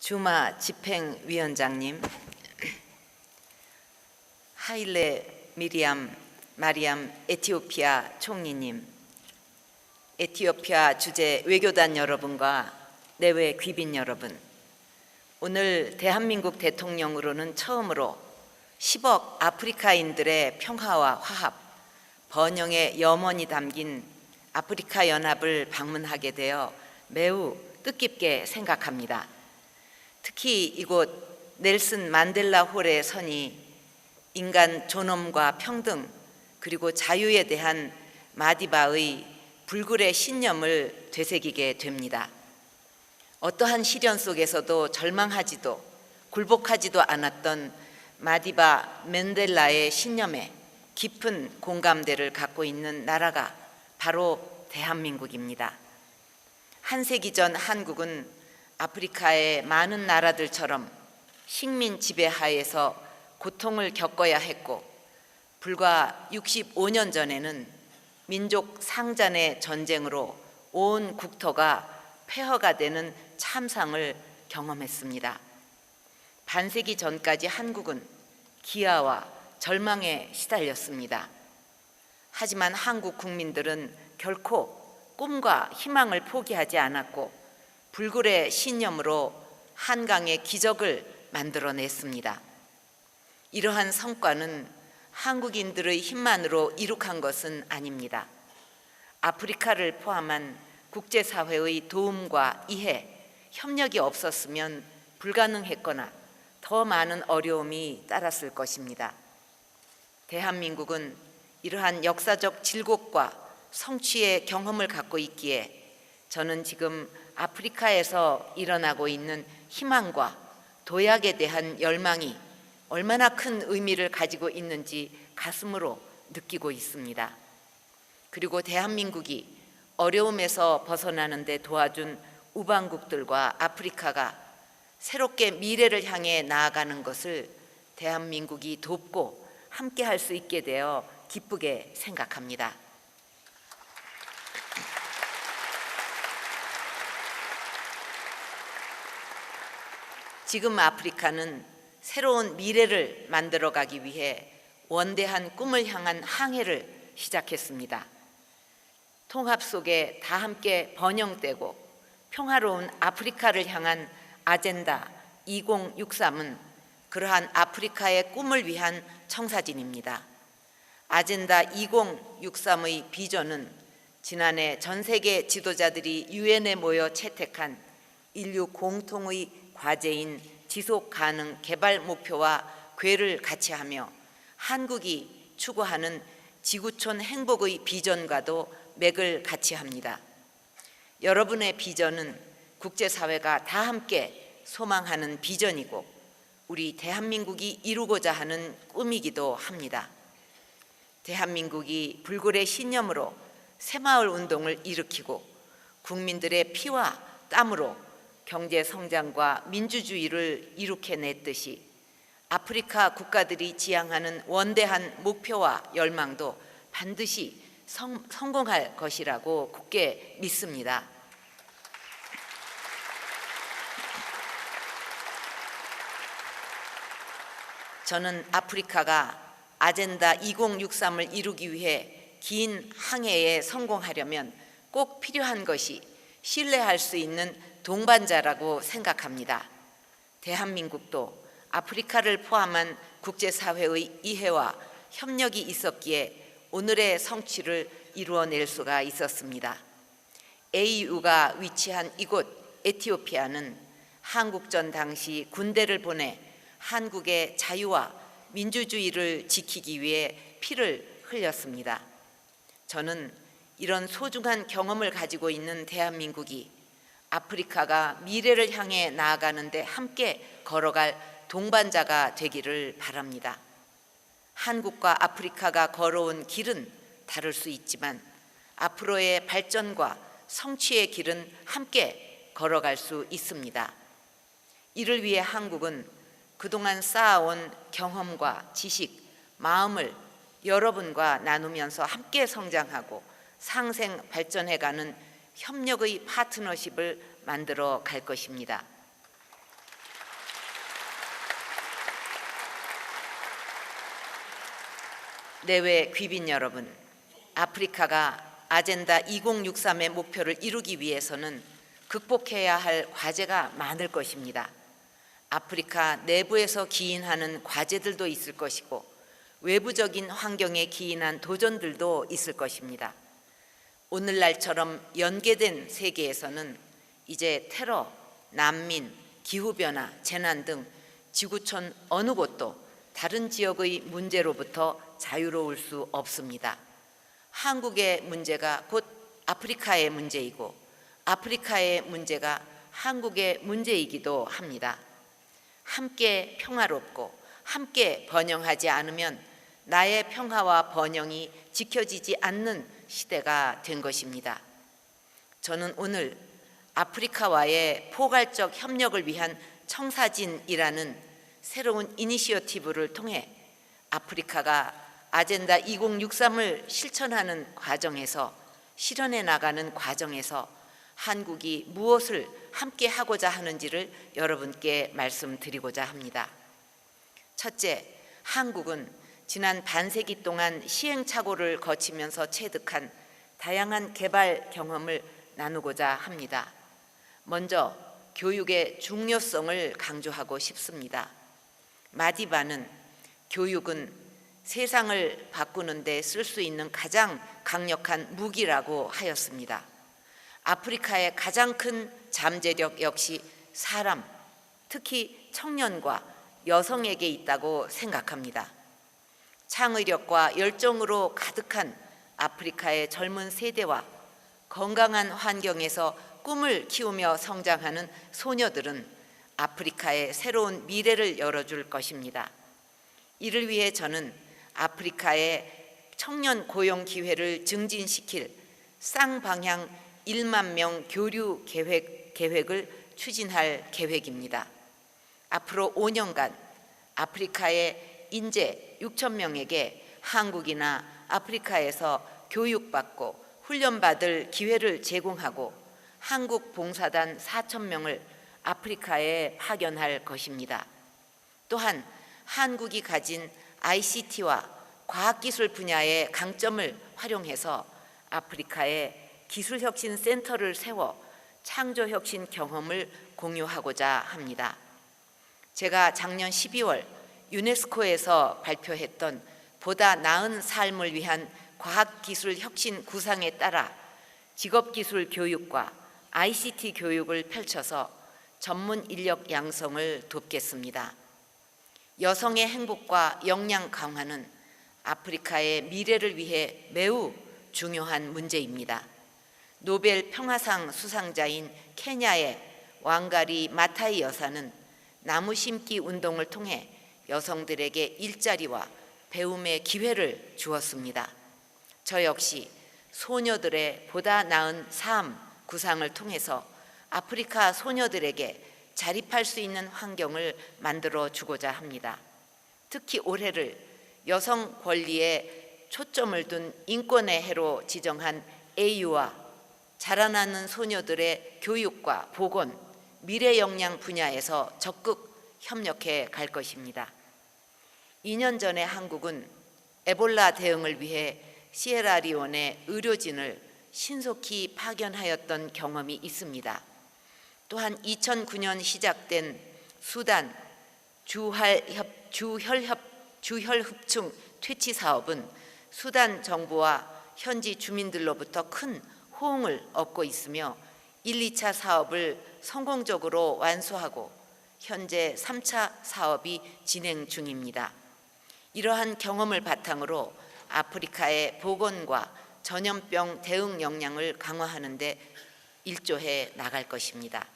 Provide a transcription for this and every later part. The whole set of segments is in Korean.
주마 집행위원장님, 하일레 마리암 에티오피아 총리님, 에티오피아 주재 외교단 여러분과 내외 귀빈 여러분, 오늘 대한민국 대통령으로는 처음으로 10억 아프리카인들의 평화와 화합, 번영의 염원이 담긴 아프리카 연합을 방문하게 되어 매우 뜻깊게 생각합니다. 특히 이곳 넬슨 만델라 홀에 서니 인간 존엄과 평등 그리고 자유에 대한 마디바의 불굴의 신념을 되새기게 됩니다. 어떠한 시련 속에서도 절망하지도 굴복하지도 않았던 마디바 맨델라의 신념에 깊은 공감대를 갖고 있는 나라가 바로 대한민국입니다. 한 세기 전 한국은 아프리카의 많은 나라들처럼 식민 지배 하에서 고통을 겪어야 했고, 불과 65년 전에는 민족 상잔의 전쟁으로 온 국토가 폐허가 되는 참상을 경험했습니다. 반세기 전까지 한국은 기아와 절망에 시달렸습니다. 하지만 한국 국민들은 결코 꿈과 희망을 포기하지 않았고 불굴의 신념으로 한강의 기적을 만들어냈습니다. 이러한 성과는 한국인들의 힘만으로 이룩한 것은 아닙니다. 아프리카를 포함한 국제사회의 도움과 이해, 협력이 없었으면 불가능했거나 더 많은 어려움이 따랐을 것입니다. 대한민국은 이러한 역사적 질곡과 성취의 경험을 갖고 있기에 저는 지금 아프리카에서 일어나고 있는 희망과 도약에 대한 열망이 얼마나 큰 의미를 가지고 있는지 가슴으로 느끼고 있습니다. 그리고 대한민국이 어려움에서 벗어나는 데 도와준 우방국들과 아프리카가 새롭게 미래를 향해 나아가는 것을 대한민국이 돕고 함께 할 수 있게 되어 기쁘게 생각합니다. 지금 아프리카는 새로운 미래를 만들어가기 위해 원대한 꿈을 향한 항해를 시작했습니다. 통합 속에 다 함께 번영되고 평화로운 아프리카를 향한 아젠다 2063은 그러한 아프리카의 꿈을 위한 청사진입니다. 아젠다 2063의 비전은 지난해 전 세계 지도자들이 유엔에 모여 채택한 인류 공통의 과제인 지속가능 개발 목표와 궤를 같이 하며 한국이 추구하는 지구촌 행복의 비전과도 맥을 같이 합니다. 여러분의 비전은 국제사회가 다 함께 소망하는 비전이고 우리 대한민국이 이루고자 하는 꿈이기도 합니다. 대한민국이 불굴의 신념으로 새마을 운동을 일으키고 국민들의 피와 땀으로 경제 성장과 민주주의를 이룩해냈듯이 아프리카 국가들이 지향하는 원대한 목표와 열망도 반드시 성공할 것이라고 굳게 믿습니다. 저는 아프리카가 아젠다 2063을 이루기 위해 긴 항해에 성공하려면 꼭 필요한 것이 신뢰할 수 있는 동반자라고 생각합니다. 대한민국도 아프리카를 포함한 국제사회의 이해와 협력이 있었기에 오늘의 성취를 이루어낼 수가 있었습니다. AU가 위치한 이곳 에티오피아는 한국전 당시 군대를 보내 한국의 자유와 민주주의를 지키기 위해 피를 흘렸습니다. 저는 이런 소중한 경험을 가지고 있는 대한민국이 아프리카가 미래를 향해 나아가는데 함께 걸어갈 동반자가 되기를 바랍니다. 한국과 아프리카가 걸어온 길은 다를 수 있지만 앞으로의 발전과 성취의 길은 함께 걸어갈 수 있습니다. 이를 위해 한국은 그동안 쌓아온 경험과 지식, 마음을 여러분과 나누면서 함께 성장하고 상생 발전해가는 협력의 파트너십을 만들어 갈 것입니다. 내외 귀빈 여러분, 아프리카가 아젠다 2063의 목표를 이루기 위해서는 극복해야 할 과제가 많을 것입니다. 아프리카 내부에서 기인하는 과제들도 있을 것이고 외부적인 환경에 기인한 도전들도 있을 것입니다. 오늘날처럼 연계된 세계에서는 이제 테러, 난민, 기후변화, 재난 등 지구촌 어느 곳도 다른 지역의 문제로부터 자유로울 수 없습니다. 한국의 문제가 곧 아프리카의 문제이고 아프리카의 문제가 한국의 문제이기도 합니다. 함께 평화롭고 함께 번영하지 않으면 나의 평화와 번영이 지켜지지 않는 시대가 된 것입니다. 저는 오늘 아프리카와의 포괄적 협력을 위한 청사진이라는 새로운 이니시어티브를 통해 아프리카가 아젠다 2063을 실천하는 과정에서, 실현해 나가는 과정에서 한국이 무엇을 함께 하고자 하는지를 여러분께 말씀드리고자 합니다. 첫째, 한국은 지난 반세기 동안 시행착오를 거치면서 체득한 다양한 개발 경험을 나누고자 합니다. 먼저 교육의 중요성을 강조하고 싶습니다. 마디바는 교육은 세상을 바꾸는 데 쓸 수 있는 가장 강력한 무기라고 하였습니다. 아프리카의 가장 큰 잠재력 역시 사람, 특히 청년과 여성에게 있다고 생각합니다. 창의력과 열정으로 가득한 아프리카의 젊은 세대와 건강한 환경에서 꿈을 키우며 성장하는 소녀들은 아프리카의 새로운 미래를 열어줄 것입니다. 이를 위해 저는 아프리카의 청년 고용 기회를 증진시킬 쌍방향 1만 명 교류 계획을 추진할 계획입니다. 앞으로 5년간 아프리카의 인재 6천 명에게 한국이나 아프리카에서 교육받고 훈련받을 기회를 제공하고 한국 봉사단 4천 명을 아프리카에 파견할 것입니다. 또한 한국이 가진 ICT와 과학기술 분야의 강점을 활용해서 아프리카에 기술혁신센터를 세워 창조혁신 경험을 공유하고자 합니다. 제가 작년 12월 유네스코에서 발표했던 보다 나은 삶을 위한 과학기술혁신 구상에 따라 직업기술 교육과 ICT 교육을 펼쳐서 전문 인력 양성을 돕겠습니다. 여성의 행복과 역량 강화는 아프리카의 미래를 위해 매우 중요한 문제입니다. 노벨 평화상 수상자인 케냐의 왕가리 마타이 여사는 나무 심기 운동을 통해 여성들에게 일자리와 배움의 기회를 주었습니다. 저 역시 소녀들의 보다 나은 삶 구상을 통해서 아프리카 소녀들에게 자립할 수 있는 환경을 만들어 주고자 합니다. 특히 올해를 여성 권리에 초점을 둔 인권의 해로 지정한 AU와 자라나는 소녀들의 교육과 보건, 미래 역량 분야에서 적극 협력해 갈 것입니다. 2년 전에 한국은 에볼라 대응을 위해 시에라리온에 의료진을 신속히 파견하였던 경험이 있습니다. 또한 2009년 시작된 수단 주혈흡충 퇴치 사업은 수단 정부와 현지 주민들로부터 큰 호응을 얻고 있으며 1, 2차 사업을 성공적으로 완수하고 현재 3차 사업이 진행 중입니다. 이러한 경험을 바탕으로 아프리카의 보건과 전염병 대응 역량을 강화하는 데 일조해 나갈 것입니다.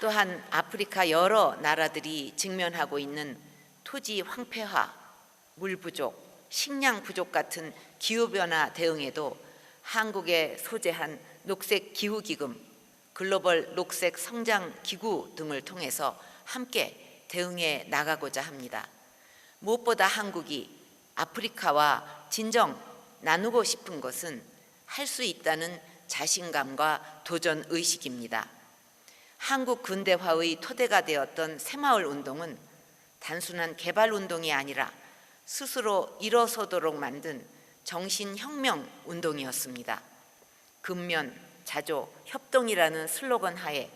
또한 아프리카 여러 나라들이 직면하고 있는 토지 황폐화, 물 부족, 식량 부족 같은 기후변화 대응에도 한국에 소재한 녹색 기후기금, 글로벌 녹색 성장 기구 등을 통해서 함께 대응해 나가고자 합니다. 무엇보다 한국이 아프리카와 진정 나누고 싶은 것은 할 수 있다는 자신감과 도전 의식입니다. 한국 근대화의 토대가 되었던 새마을 운동은 단순한 개발 운동이 아니라 스스로 일어서도록 만든 정신혁명 운동이었습니다. 근면, 자조, 협동이라는 슬로건 하에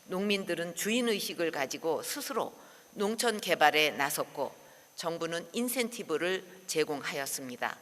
농민들은 주인의식을 가지고 스스로 농촌 개발에 나섰고 정부는 인센티브를 제공하였습니다.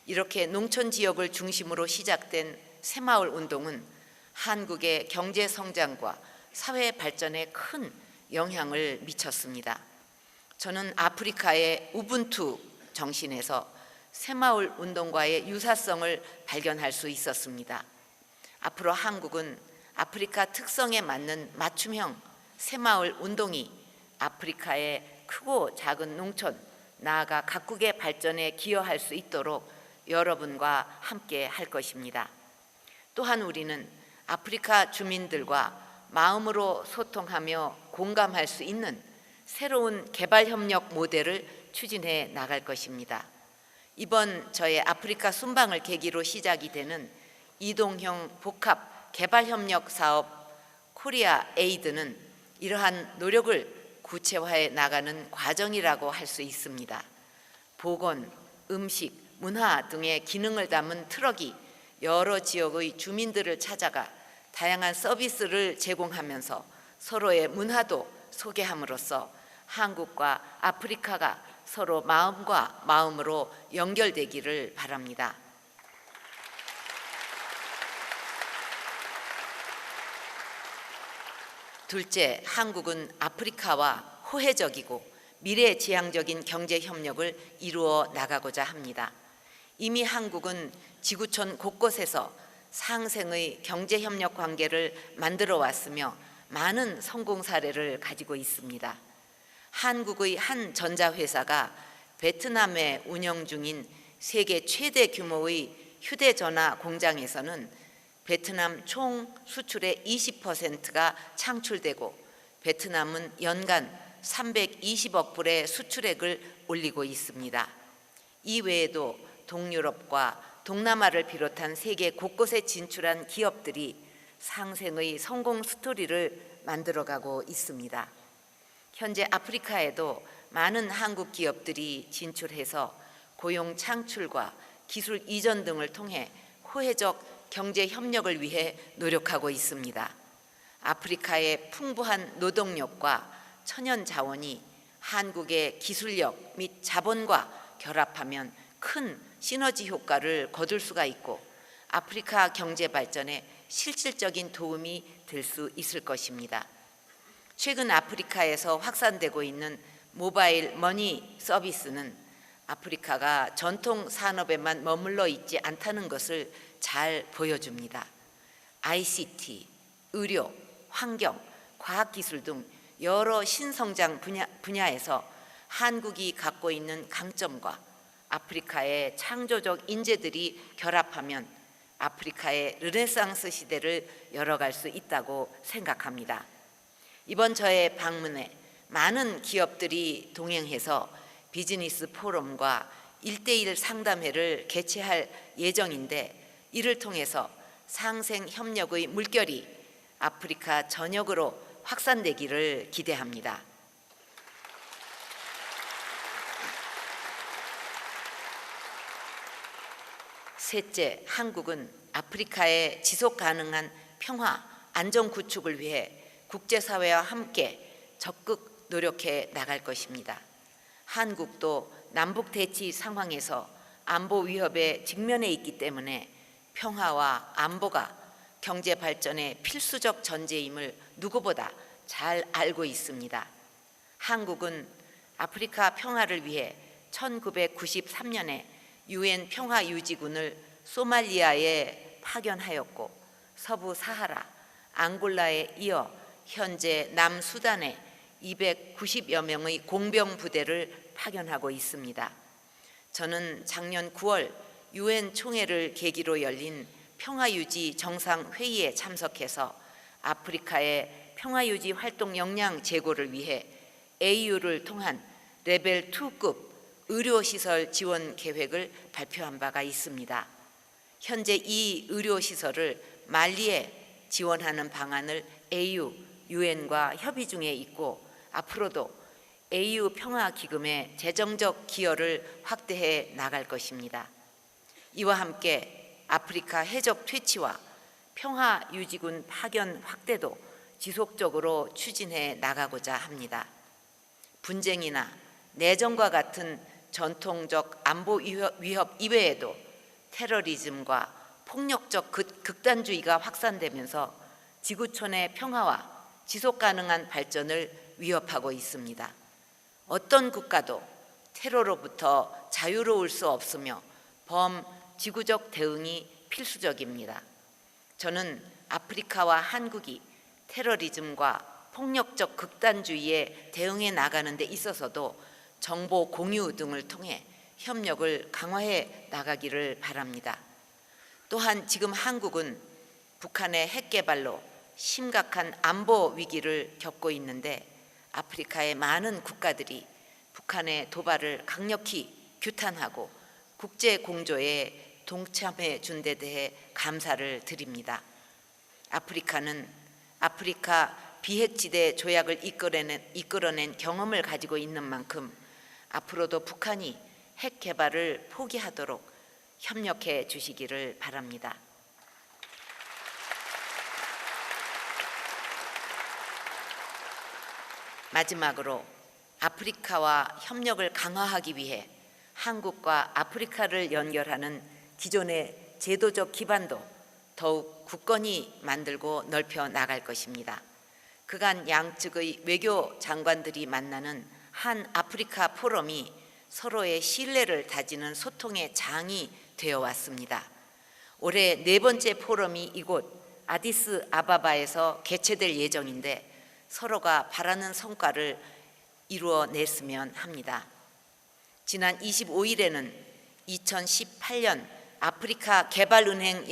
이렇게 농촌 지역을 중심으로 시작된 새마을 운동은 한국의 경제 성장과 사회 발전에 큰 영향을 미쳤습니다. 저는 아프리카의 우분투 정신에서 새마을 운동과의 유사성을 발견할 수 있었습니다. 앞으로 한국은 아프리카 특성에 맞는 맞춤형 새마을 운동이 아프리카의 크고 작은 농촌, 나아가 각국의 발전에 기여할 수 있도록 여러분과 함께 할 것입니다. 또한 우리는 아프리카 주민들과 마음으로 소통하며 공감할 수 있는 새로운 개발협력 모델을 추진해 나갈 것입니다. 이번 저의 아프리카 순방을 계기로 시작이 되는 이동형 복합 개발협력 사업 코리아 에이드는 이러한 노력을 구체화해 나가는 과정이라고 할 수 있습니다. 보건, 음식, 문화 등의 기능을 담은 트럭이 여러 지역의 주민들을 찾아가 다양한 서비스를 제공하면서 서로의 문화도 소개함으로써 한국과 아프리카가 서로 마음과 마음으로 연결되기를 바랍니다. 둘째, 한국은 아프리카와 호혜적이고 미래지향적인 경제협력을 이루어 나가고자 합니다. 이미 한국은 지구촌 곳곳에서 상생의 경제협력 관계를 만들어 왔으며 많은 성공 사례를 가지고 있습니다. 한국의 한 전자회사가 베트남에 운영 중인 세계 최대 규모의 휴대전화 공장에서는 베트남 총 수출의 20%가 창출되고 베트남은 연간 320억 불의 수출액을 올리고 있습니다. 이외에도 동유럽과 동남아를 비롯한 세계 곳곳에 진출한 기업들이 상생의 성공 스토리를 만들어가고 있습니다. 현재 아프리카에도 많은 한국 기업들이 진출해서 고용 창출과 기술 이전 등을 통해 호혜적 경제 협력을 위해 노력하고 있습니다. 아프리카의 풍부한 노동력과 천연 자원이 한국의 기술력 및 자본과 결합하면 큰 시너지 효과를 거둘 수가 있고 아프리카 경제 발전에 실질적인 도움이 될 수 있을 것입니다. 최근 아프리카에서 확산되고 있는 모바일 머니 서비스는 아프리카가 전통 산업에만 머물러 있지 않다는 것을 잘 보여줍니다. ICT, 의료, 환경, 과학기술 등 여러 신성장 분야에서 한국이 갖고 있는 강점과 아프리카의 창조적 인재들이 결합하면 아프리카의 르네상스 시대를 열어갈 수 있다고 생각합니다. 이번 저의 방문에 많은 기업들이 동행해서 비즈니스 포럼과 1:1 상담회를 개최할 예정인데 이를 통해서 상생 협력의 물결이 아프리카 전역으로 확산되기를 기대합니다. 셋째, 한국은 아프리카의 지속 가능한 평화, 안정 구축을 위해 국제사회와 함께 적극 노력해 나갈 것입니다. 한국도 남북 대치 상황에서 안보 위협에 직면해 있기 때문에 평화와 안보가 경제 발전의 필수적 전제임을 누구보다 잘 알고 있습니다. 한국은 아프리카 평화를 위해 1993년에 UN 평화유지군을 소말리아에 파견하였고 서부 사하라, 앙골라에 이어 현재 남수단에 290여 명의 공병 부대를 파견하고 있습니다. 저는 작년 9월 UN 총회를 계기로 열린 평화유지 정상회의에 참석해서 아프리카의 평화유지 활동 역량 제고를 위해 AU를 통한 레벨 2급 의료시설 지원 계획을 발표한 바가 있습니다. 현재 이 의료시설을 말리에 지원하는 방안을 AU 유엔과 협의 중에 있고 앞으로도 AU 평화기금의 재정적 기여를 확대해 나갈 것입니다. 이와 함께 아프리카 해적 퇴치와 평화유지군 파견 확대도 지속적으로 추진해 나가고자 합니다. 분쟁이나 내전과 같은 전통적 안보 위협 이외에도 테러리즘과 폭력적 극단주의가 확산되면서 지구촌의 평화와 지속가능한 발전을 위협하고 있습니다. 어떤 국가도 테러로부터 자유로울 수 없으며 범지구적 대응이 필수적입니다. 저는 아프리카와 한국이 테러리즘과 폭력적 극단주의에 대응해 나가는 데 있어서도 정보 공유 등을 통해 협력을 강화해 나가기를 바랍니다. 또한 지금 한국은 북한의 핵 개발로 심각한 안보 위기를 겪고 있는데 아프리카의 많은 국가들이 북한의 도발을 강력히 규탄하고 국제 공조에 동참해 준 데 대해 감사를 드립니다. 아프리카는 아프리카 비핵지대 조약을 이끌어낸 경험을 가지고 있는 만큼 앞으로도 북한이 핵 개발을 포기하도록 협력해 주시기를 바랍니다. 마지막으로 아프리카와 협력을 강화하기 위해 한국과 아프리카를 연결하는 기존의 제도적 기반도 더욱 굳건히 만들고 넓혀 나갈 것입니다. 그간 양측의 외교 장관들이 만나는 한 아프리카 포럼이 서로의 신뢰를 다지는 소통의 장이 되어 왔습니다. 올해 4번째 포럼이 이곳 아디스 아바바에서 개최될 예정인데 서로가 바라는 성과를 이루어냈으면 합니다. 지난 25일에는 2018년 아프리카 개발은행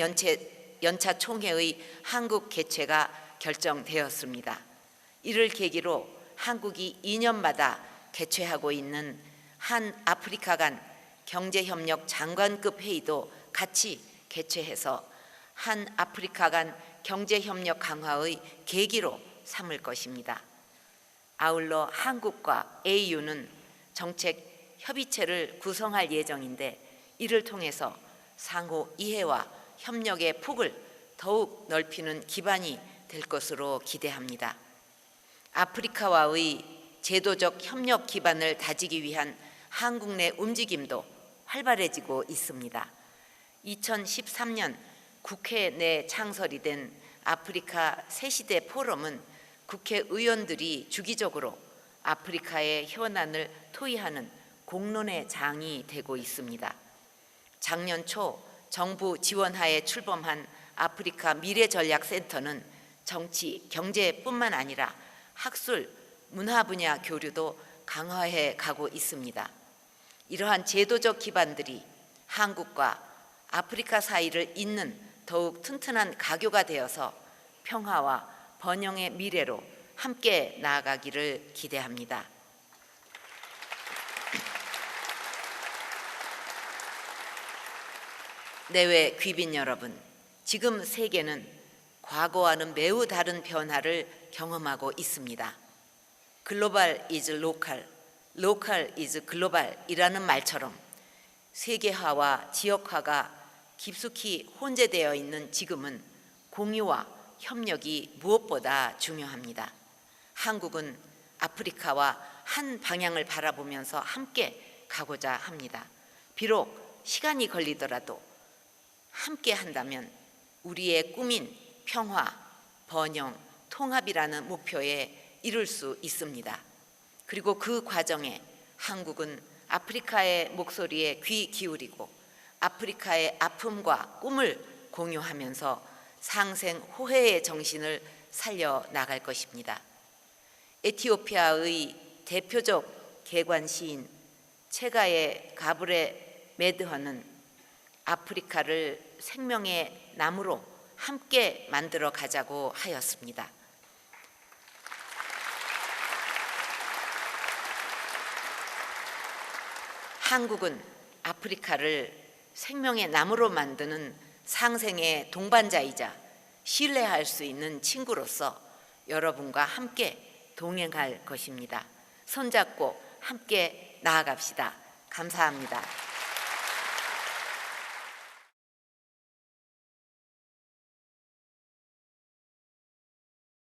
연차 총회의 한국 개최가 결정되었습니다. 이를 계기로 한국이 2년마다 개최하고 있는 한 아프리카 간 경제협력 장관급 회의도 같이 개최해서 한 아프리카 간 경제협력 강화의 계기로 삼을 것입니다. 아울러 한국과 AU는 정책 협의체를 구성할 예정인데 이를 통해서 상호 이해와 협력의 폭을 더욱 넓히는 기반이 될 것으로 기대합니다. 아프리카와의 제도적 협력 기반을 다지기 위한 한국 내 움직임도 활발해지고 있습니다. 2013년 국회 내 창설이 된 아프리카 새시대 포럼은 국회의원들이 주기적으로 아프리카의 현안을 토의하는 공론의 장이 되고 있습니다. 작년 초 정부 지원하에 출범한 아프리카 미래전략센터는 정치, 경제뿐만 아니라 학술, 문화 분야 교류도 강화해 가고 있습니다. 이러한 제도적 기반들이 한국과 아프리카 사이를 잇는 더욱 튼튼한 가교가 되어서 평화와 번영의 미래로 함께 나아가기를 기대합니다. 내외 귀빈 여러분, 지금 세계는 과거와는 매우 다른 변화를 경험하고 있습니다. 글로벌 is 로컬, 로컬 is 글로벌이라는 말처럼 세계화와 지역화가 깊숙이 혼재되어 있는 지금은 공유와 협력이 무엇보다 중요합니다. 한국은 아프리카와 한 방향을 바라보면서 함께 가고자 합니다. 비록 시간이 걸리더라도 함께 한다면 우리의 꿈인 평화, 번영, 통합이라는 목표에 이룰 수 있습니다. 그리고 그 과정에 한국은 아프리카의 목소리에 귀 기울이고 아프리카의 아픔과 꿈을 공유하면서 상생호혜의 정신을 살려나갈 것입니다. 에티오피아의 대표적 개관 시인 체가의 가브레 메드허는 아프리카를 생명의 나무로 함께 만들어 가자고 하였습니다. 한국은 아프리카를 생명의 나무로 만드는 상생의 동반자이자 신뢰할 수 있는 친구로서 여러분과 함께 동행할 것입니다. 손잡고 함께 나아갑시다. 감사합니다.